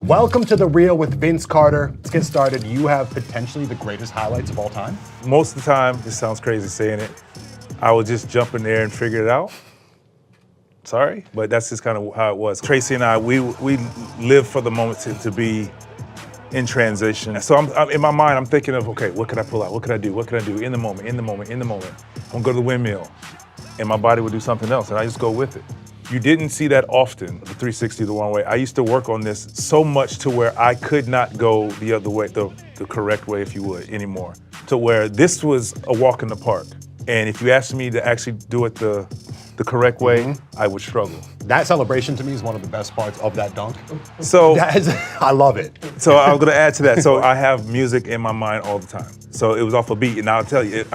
Welcome to The Reel with Vince Carter. Let's get started. You have potentially the greatest highlights of all time. Most of the time, this sounds crazy saying it, I would just jump in there and figure it out. Sorry, but that's just kind of how it was. Tracy and I, we live for the moment to be in transition. So I'm in my mind, I'm thinking of, okay, what could I pull out? What could I do? What could I do in the moment, in the moment, in the moment? I'm gonna go to the windmill, and my body would do something else, and I just go with it. You didn't see that often, the 360 the one way. I used to work on this so much to where I could not go the other way, the correct way, if you would, anymore. To where this was a walk in the park. And if you asked me to actually do it the correct way, I would struggle. That celebration to me is one of the best parts of that dunk. So I love it. So I'm gonna add to that. So I have music in my mind all the time. So it was off a beat, and I'll tell you,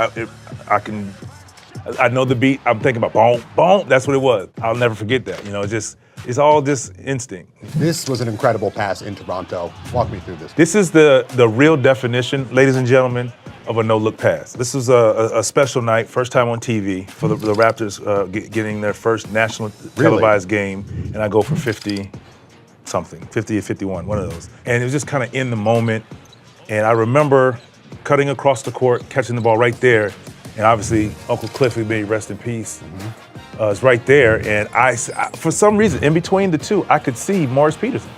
I know the beat. I'm thinking about boom, boom. That's what it was. I'll never forget that. You know, it's all just instinct. This was an incredible pass in Toronto. Walk me through this. This is the real definition, ladies and gentlemen, of a no-look pass. This is a special night, first time on TV for the Raptors getting their first national televised game, and I go for 50-something, 50 or 51, one of those. And it was just kind of in the moment, and I remember cutting across the court, catching the ball right there, and obviously Uncle Cliffy, may rest in peace, is right there, and I, for some reason, in between the two, I could see Morris Peterson.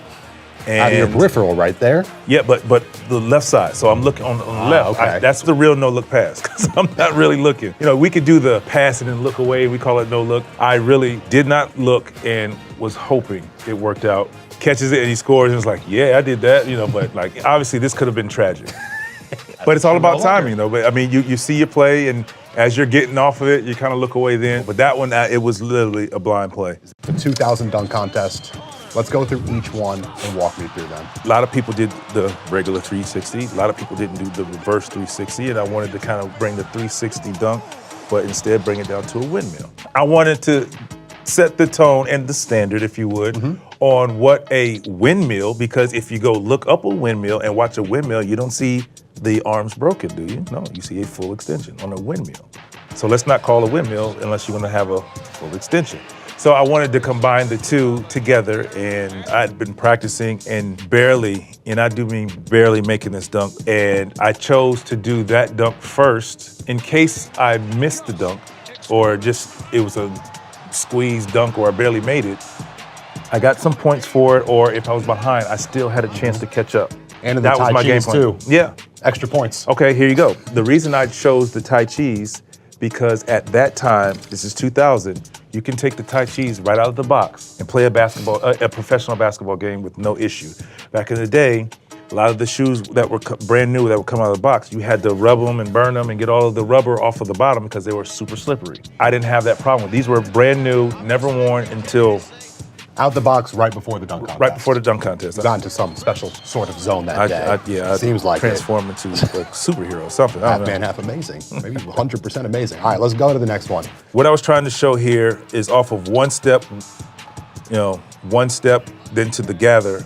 And out of your peripheral right there? Yeah, but the left side. So I'm looking on the left. Okay. That's the real no-look pass, because I'm not really looking. You know, we could do the pass and then look away. We call it no-look. I really did not look and was hoping it worked out. Catches it and he scores, and it's like, yeah, I did that. You know, but like, obviously this could have been tragic. But it's all about timing, though. But I mean, you see your play, and as you're getting off of it, you kind of look away then. But that one, it was literally a blind play. The 2000 dunk contest. Let's go through each one and walk me through them. A lot of people did the regular 360. A lot of people didn't do the reverse 360, and I wanted to kind of bring the 360 dunk, but instead bring it down to a windmill. I wanted to set the tone and the standard, if you would, on what a windmill, because if you go look up a windmill and watch a windmill, you don't see the arms broken, do you? No, you see a full extension on a windmill. So let's not call a windmill unless you want to have a full extension. So I wanted to combine the two together, and I'd been practicing and barely, and I do mean barely, making this dunk, and I chose to do that dunk first in case I missed the dunk or just it was a squeeze dunk or I barely made it. I got some points for it, or if I was behind, I still had a chance to catch up. And that was my game plan too. Yeah. Extra points. Okay, here you go. The reason I chose the Tai Chis, because at that time, this is 2000, you can take the Tai Chis right out of the box and play a professional basketball game with no issue. Back in the day, a lot of the shoes that were brand new that would come out of the box, you had to rub them and burn them and get all of the rubber off of the bottom because they were super slippery. I didn't have that problem. These were brand new, never worn until out the box right before the dunk contest. Right before the dunk contest. Got into some special sort of zone that day. I seems like transform into a superhero or something. Half man, half amazing. Maybe 100% amazing. All right, let's go to the next one. What I was trying to show here is off of one step, one step, then to the gather,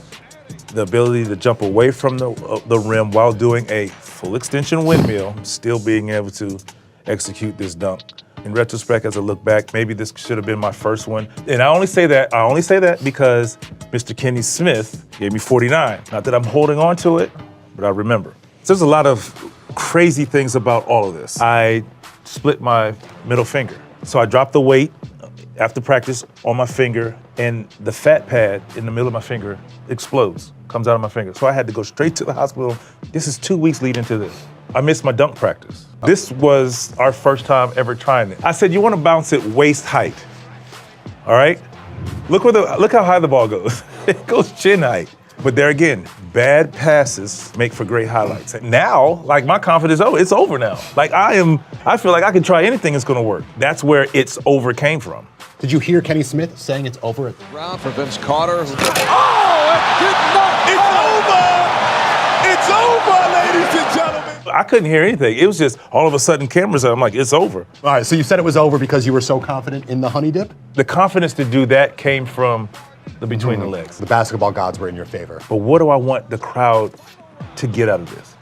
the ability to jump away from the rim while doing a full extension windmill, still being able to execute this dunk. In retrospect, as I look back, maybe this should have been my first one. And I only say that because Mr. Kenny Smith gave me 49. Not that I'm holding on to it, but I remember. So there's a lot of crazy things about all of this. I split my middle finger. So I dropped the weight after practice on my finger, and the fat pad in the middle of my finger explodes, comes out of my finger. So I had to go straight to the hospital. This is 2 weeks leading to this. I missed my dunk practice. This was our first time ever trying it. I said, you want to bounce it waist height, all right? Look how high the ball goes. It goes chin height. But there again, bad passes make for great highlights. And now, like, my confidence, it's over now. Like, I feel like I can try anything that's gonna work. That's where it's over came from. Did you hear Kenny Smith saying it's over? Round for Vince Carter. Oh, it did not. It's over, ladies and gentlemen. I couldn't hear anything. It was just all of a sudden cameras, I'm like, it's over. All right, so you said it was over because you were so confident in the honey dip? The confidence to do that came from the between the legs. The basketball gods were in your favor. But what do I want the crowd to get out of this?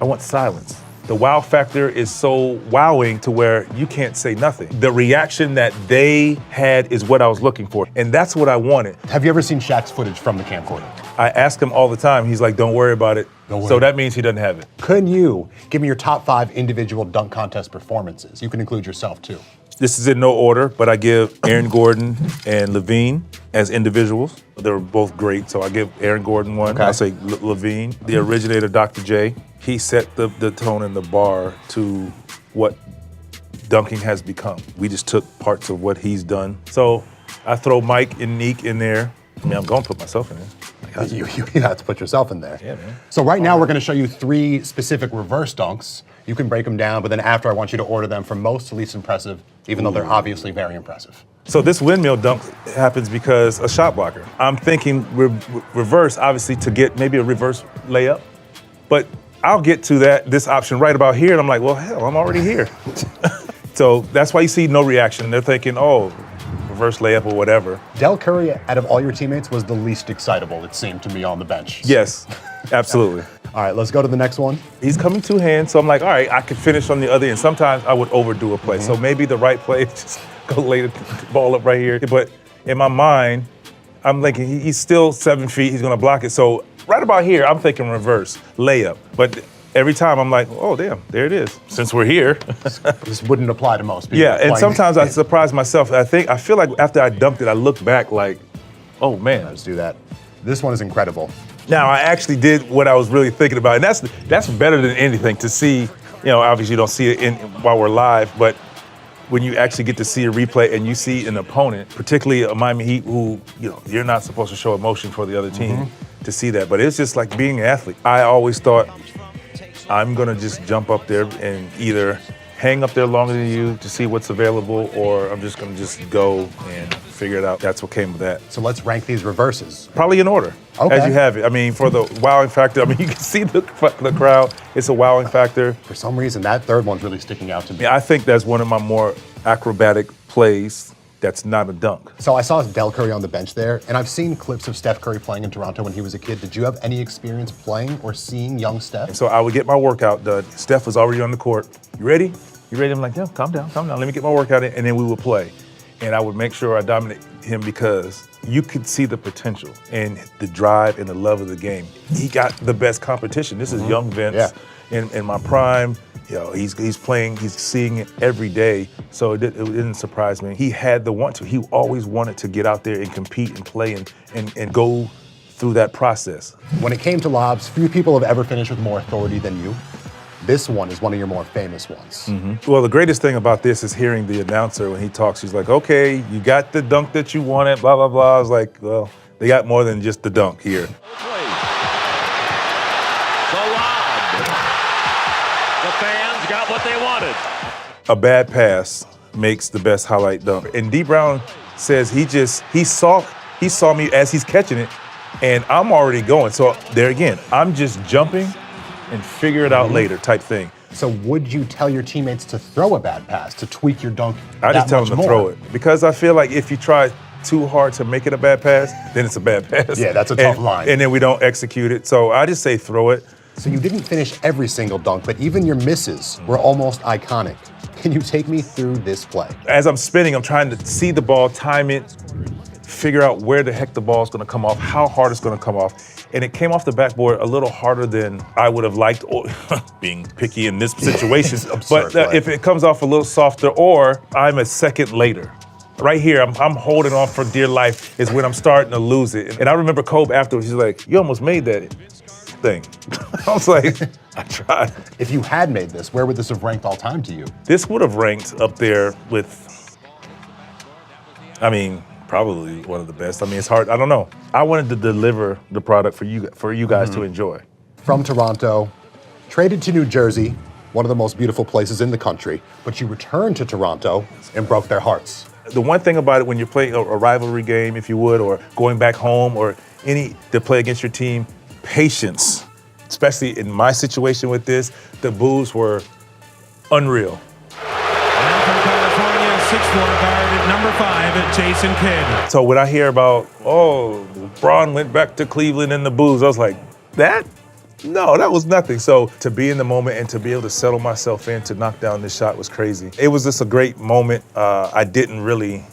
I want silence. The wow factor is so wowing to where you can't say nothing. The reaction that they had is what I was looking for, and that's what I wanted. Have you ever seen Shaq's footage from the camcorder? I ask him all the time. He's like, don't worry about it. Don't worry. So that means he doesn't have it. Can you give me your top 5 individual dunk contest performances? You can include yourself too. This is in no order, but I give Aaron Gordon and Levine as individuals. They were both great, so I give Aaron Gordon one. Okay. I say Levine, the originator, Dr. J. He set the tone and the bar to what dunking has become. We just took parts of what he's done. So I throw Mike and Neek in there. I mean, I'm gonna put myself in there. You have to put yourself in there. Yeah, man. So right now we're going to show you 3 specific reverse dunks. You can break them down, but then after I want you to order them from most to least impressive, even though they're obviously very impressive. So this windmill dunk happens because a shot blocker. I'm thinking reverse, obviously, to get maybe a reverse layup, but I'll get to this option right about here, and I'm like, well, hell, I'm already here. So that's why you see no reaction. They're thinking, oh, reverse layup or whatever. Del Curry, out of all your teammates, was the least excitable, it seemed to me, on the bench. Yes, absolutely. All right, let's go to the next one. He's coming 2 hands, so I'm like, all right, I can finish on the other end. Sometimes I would overdo a play, so maybe the right play is just go lay the ball up right here. But in my mind, I'm thinking he's still 7 feet, he's gonna block it. So right about here, I'm thinking reverse, layup. But every time I'm like, oh, damn, there it is. Since we're here. This wouldn't apply to most people. Yeah, and Like- sometimes I surprise myself. I feel like after I dumped it, I look back like, oh man. Let's do that. This one is incredible. Now I actually did what I was really thinking about, and that's better than anything to see. You know, obviously you don't see it while we're live, but when you actually get to see a replay and you see an opponent, particularly a Miami Heat, who you're not supposed to show emotion for the other team to see that, but it's just like being an athlete. I always thought I'm gonna just jump up there and either hang up there longer than you to see what's available, or I'm just gonna just go and figure it out. That's what came with that. So let's rank these reverses. Probably in order, Okay. as you have it. I mean, for the wowing factor, I mean, you can see the crowd. It's a wowing factor. For some reason, that third one's really sticking out to me. Yeah, I think that's one of my more acrobatic plays that's not a dunk. So I saw Del Curry on the bench there, and I've seen clips of Steph Curry playing in Toronto when he was a kid. Did you have any experience playing or seeing young Steph? So I would get my workout done. Steph was already on the court. You ready? You ready? I'm like, yeah, calm down. Let me get my workout in, and then we would play. And I would make sure I dominate him because you could see the potential and the drive and the love of the game. He got the best competition. This is young Vince in my prime. He's playing, he's seeing it every day, so it didn't surprise me. He had the want to. He always wanted to get out there and compete and play and go through that process. When it came to lobs, few people have ever finished with more authority than you. This one is one of your more famous ones. Well, the greatest thing about this is hearing the announcer when he talks. He's like, okay, you got the dunk that you wanted, blah, blah, blah. I was like, well, they got more than just the dunk here. The lob. The fans got what they wanted. A bad pass makes the best highlight dunk. And D Brown says he saw me as he's catching it, and I'm already going. So there again, I'm just jumping and figure it out later type thing. So would you tell your teammates to throw a bad pass, to tweak your dunk I just that tell much them to more? throw it because I feel like if you try too hard to make it a bad pass, then it's a bad pass. Yeah, that's a tough line. And then we don't execute it. So I just say throw it. So you didn't finish every single dunk, but even your misses were almost iconic. Can you take me through this play? As I'm spinning, I'm trying to see the ball, time it, figure out where the heck the ball's gonna come off, how hard it's gonna come off. And it came off the backboard a little harder than I would have liked, or being picky in this situation. It's absurd, But if it comes off a little softer, or I'm a second later. Right here, I'm holding on for dear life is when I'm starting to lose it. And I remember Kobe afterwards, he's like, you almost made that thing. I was like, I tried. If you had made this, where would this have ranked all time to you? This would have ranked up there with, I mean, probably one of the best. I mean, it's hard, I don't know. I wanted to deliver the product for you guys to enjoy. From Toronto, traded to New Jersey, one of the most beautiful places in the country, but you returned to Toronto and broke their hearts. The one thing about it when you're playing a rivalry game, if you would, or going back home, or to play against your team, patience. Especially in my situation with this, the boos were unreal. And from California, 6'4" guard at number 5, Jason Kidd. So when I hear about, LeBron went back to Cleveland and the boos, I was like, that? No, that was nothing. So to be in the moment and to be able to settle myself in to knock down this shot was crazy. It was just a great moment. I didn't really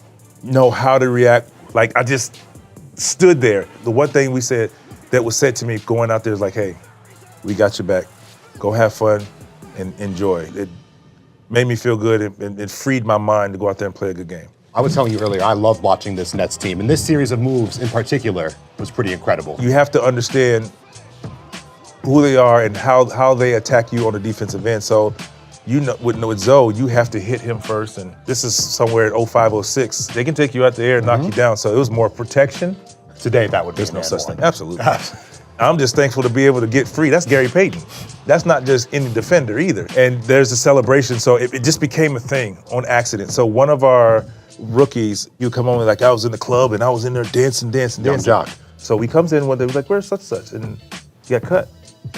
know how to react. Like, I just stood there. The one thing we said, that was said to me going out there is like, hey, we got your back. Go have fun and enjoy. It made me feel good and it freed my mind to go out there and play a good game. I was telling you earlier, I love watching this Nets team, and this series of moves in particular was pretty incredible. You have to understand who they are and how they attack you on the defensive end. So, you know, with Zoe, you have to hit him first, and this is somewhere at 05, 06. They can take you out the air and knock you down, so it was more protection. Today, that would be There's no such one. thing. Absolutely. I'm just thankful to be able to get free. That's Gary Payton. That's not just any defender either. And there's a celebration, so it just became a thing on accident. So one of our rookies, you come on like I was in the club and I was in there dancing. Young jock. So he comes in one day, was like, where's such? And he got cut.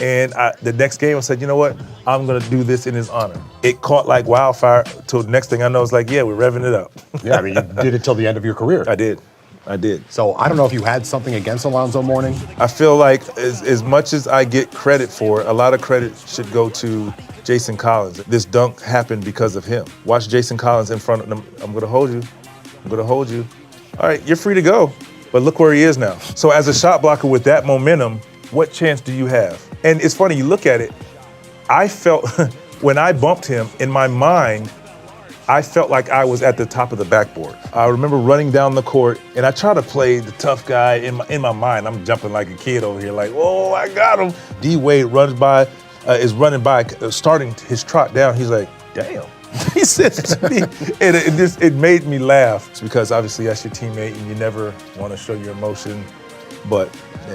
And the next game I said, you know what? I'm gonna do this in his honor. It caught like wildfire till the next thing I know, it's like, yeah, we're revving it up. Yeah, I mean, you did it till the end of your career. I did. So I don't know if you had something against Alonzo Mourning. I feel like as much as I get credit for it, a lot of credit should go to Jason Collins. This dunk happened because of him. Watch Jason Collins in front of them. I'm gonna hold you. All right, you're free to go. But look where he is now. So as a shot blocker with that momentum, what chance do you have? And it's funny, you look at it, I felt, when I bumped him, in my mind, I felt like I was at the top of the backboard. I remember running down the court, and I try to play the tough guy in my mind. I'm jumping like a kid over here, like, oh, I got him. D Wade is running by, starting his trot down. He's like, damn. He says to me, and it made me laugh. It's because obviously that's your teammate, and you never want to show your emotion, but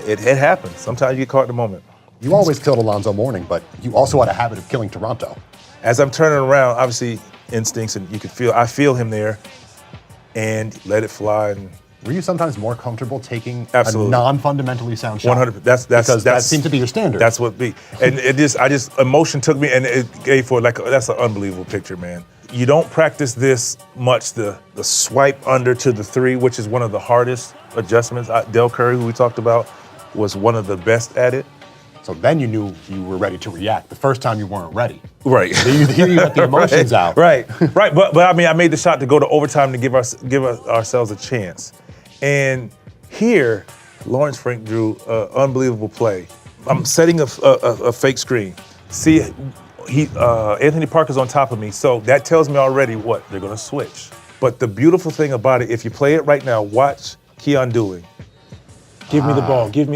it happens. Sometimes you get caught in the moment. You always killed Alonzo Mourning, but you also had a habit of killing Toronto. As I'm turning around, obviously instincts, and I feel him there, and let it fly. And were you sometimes more comfortable taking Absolutely. a non-fundamentally sound shot? 100%. Because that seemed to be your standard. That's what be. And emotion took me, and it gave for that's an unbelievable picture, man. You don't practice this much, the swipe under to the three, which is one of the hardest adjustments. Del Curry, who we talked about, was one of the best at it. So then you knew you were ready to react. The first time you weren't ready. Right. Here you let the emotions out. Right. But I mean, I made the shot to go to overtime to give ourselves a chance. And here, Lawrence Frank drew an unbelievable play. I'm setting a fake screen. See, Anthony Parker's on top of me, so that tells me already what they're gonna switch. But the beautiful thing about it, if you play it right now, watch Keon Dooling. Give me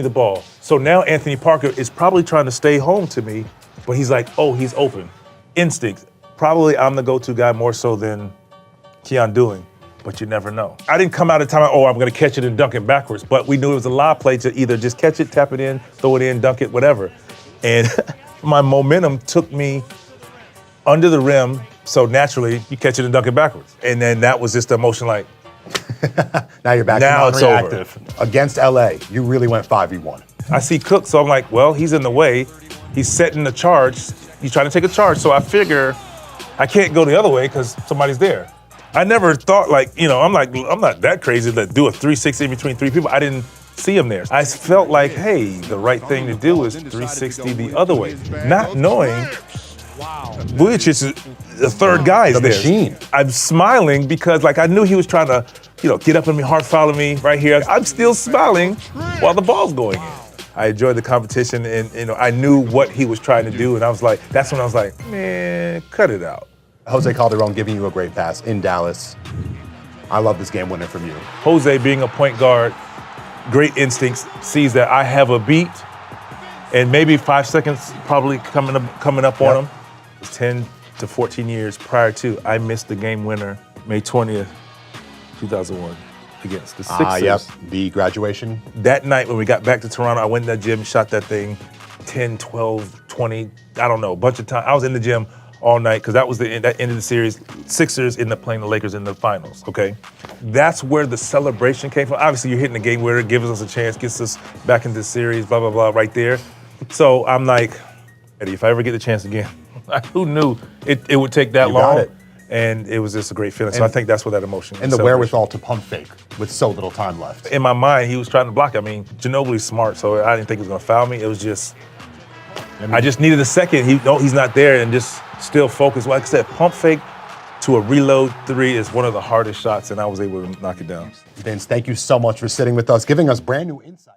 the ball. So now Anthony Parker is probably trying to stay home to me, but he's like, oh, he's open. Instinct. Probably I'm the go-to guy more so than Keon Dooling, but you never know. I didn't come out of time, I'm gonna catch it and dunk it backwards, but we knew it was a live play to either just catch it, tap it in, throw it in, dunk it, whatever. And my momentum took me under the rim, so naturally you catch it and dunk it backwards. And then that was just the emotion like, Now you're back Now to it's non-reactive. Against LA, you really went 5v1. I see Cook, so I'm like, well, he's in the way. He's setting the charge. He's trying to take a charge, so I figure I can't go the other way because somebody's there. I never thought I'm not that crazy to do a 360 between three people. I didn't see him there. I felt like, hey, the right thing to do is 360 the other way. Not knowing Vujicic is the third guy is The there. machine. I'm smiling because I knew he was trying to, get up on me, hard foul me right here. I'm still smiling while the ball's going in. I enjoyed the competition and I knew what he was trying to do, and that's when I was like, man, cut it out. Jose Calderon giving you a great pass in Dallas. I love this game winner from you. Jose being a point guard, great instincts, sees that I have a beat, and maybe 5 seconds probably coming up on him. 10 to 14 years prior to, I missed the game winner, May 20th, 2001, against the Sixers. Yep, the graduation. That night when we got back to Toronto, I went in that gym, shot that thing 10, 12, 20, I don't know, a bunch of times. I was in the gym all night because that was that end of the series. Sixers end up playing the Lakers in the finals, okay? That's where the celebration came from. Obviously, you're hitting the game winner, gives us a chance, gets us back into the series, blah, blah, blah, right there. So I'm like, Eddie, if I ever get the chance again, who knew it would take that You long? got it. And it was just a great feeling. So I think that's where that emotion And the wherewithal to pump fake with so little time left. In my mind, he was trying to block. I mean, Ginobili's smart, so I didn't think he was going to foul me. It was just, I just needed a second. He's not there, and just still focused. Like I said, pump fake to a reload three is one of the hardest shots, and I was able to knock it down. Vince, thank you so much for sitting with us, giving us brand new insight.